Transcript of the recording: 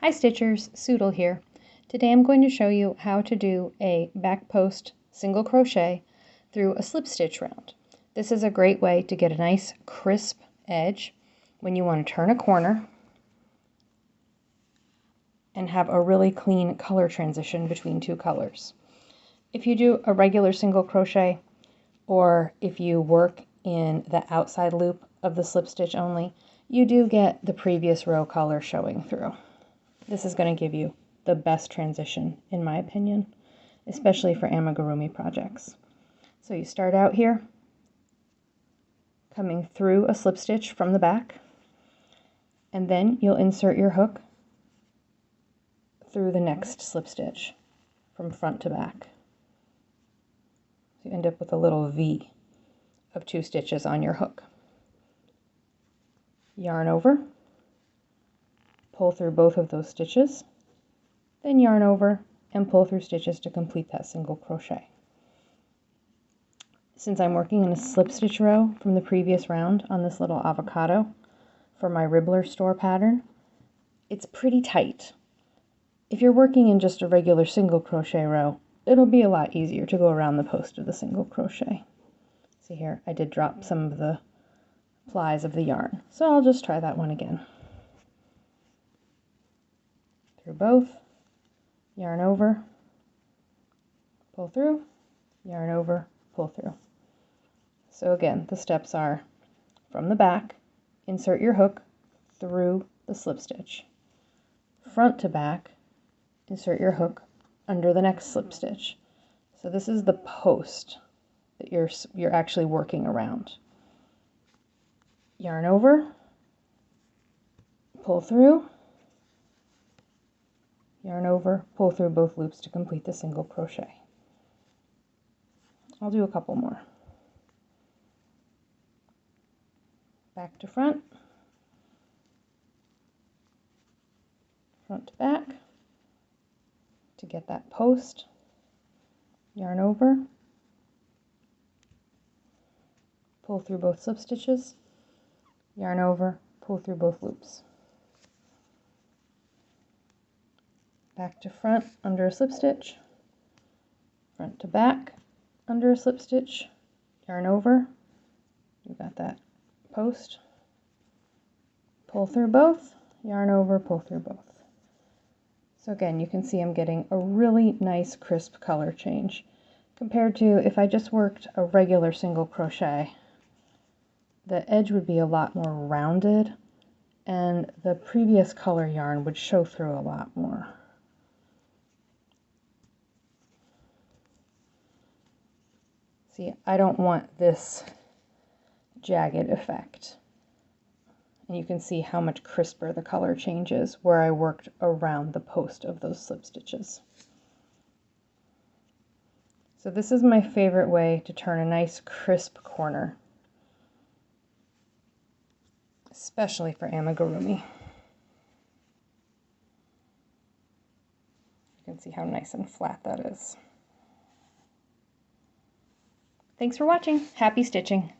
Hi Stitchers, Suettle here. Today I'm going to show you how to do a back post single crochet through a slip stitch round. This is a great way to get a nice crisp edge when you want to turn a corner and have a really clean color transition between two colors. If you do a regular single crochet, or if you work in the outside loop of the slip stitch only, you do get the previous row color showing through. This is going to give you the best transition, in my opinion, especially for amigurumi projects. So you start out here, coming through a slip stitch from the back, and then you'll insert your hook through the next slip stitch from front to back. So you end up with a little V of 2 stitches on your hook. Yarn over, pull through both of those stitches, then yarn over and pull through stitches to complete that single crochet. Since I'm working in a slip stitch row from the previous round on this little avocado for my Ribbler store pattern, it's pretty tight. If you're working in just a regular single crochet row, it'll be a lot easier to go around the post of the single crochet. See here, I did drop some of the plies of the yarn, so I'll just try that one again. Through both, yarn over, pull through, yarn over, pull through. So again, the steps are from the back, insert your hook through the slip stitch. Front to back, insert your hook under the next slip stitch. So this is the post that you're actually working around. Yarn over, pull through, yarn over, pull through both loops to complete the single crochet. I'll do a couple more. Back to front, front to back to get that post. Yarn over, pull through both slip stitches, yarn over, pull through both loops. Back to front under a slip stitch, front to back under a slip stitch, yarn over, you got that post, pull through both, yarn over, pull through both. So again, you can see I'm getting a really nice crisp color change compared to if I just worked a regular single crochet. The edge would be a lot more rounded and the previous color yarn would show through a lot more. See, I don't want this jagged effect. And you can see how much crisper the color changes where I worked around the post of those slip stitches. So this is my favorite way to turn a nice crisp corner, especially for amigurumi. You can see how nice and flat that is. Thanks for watching. Happy stitching!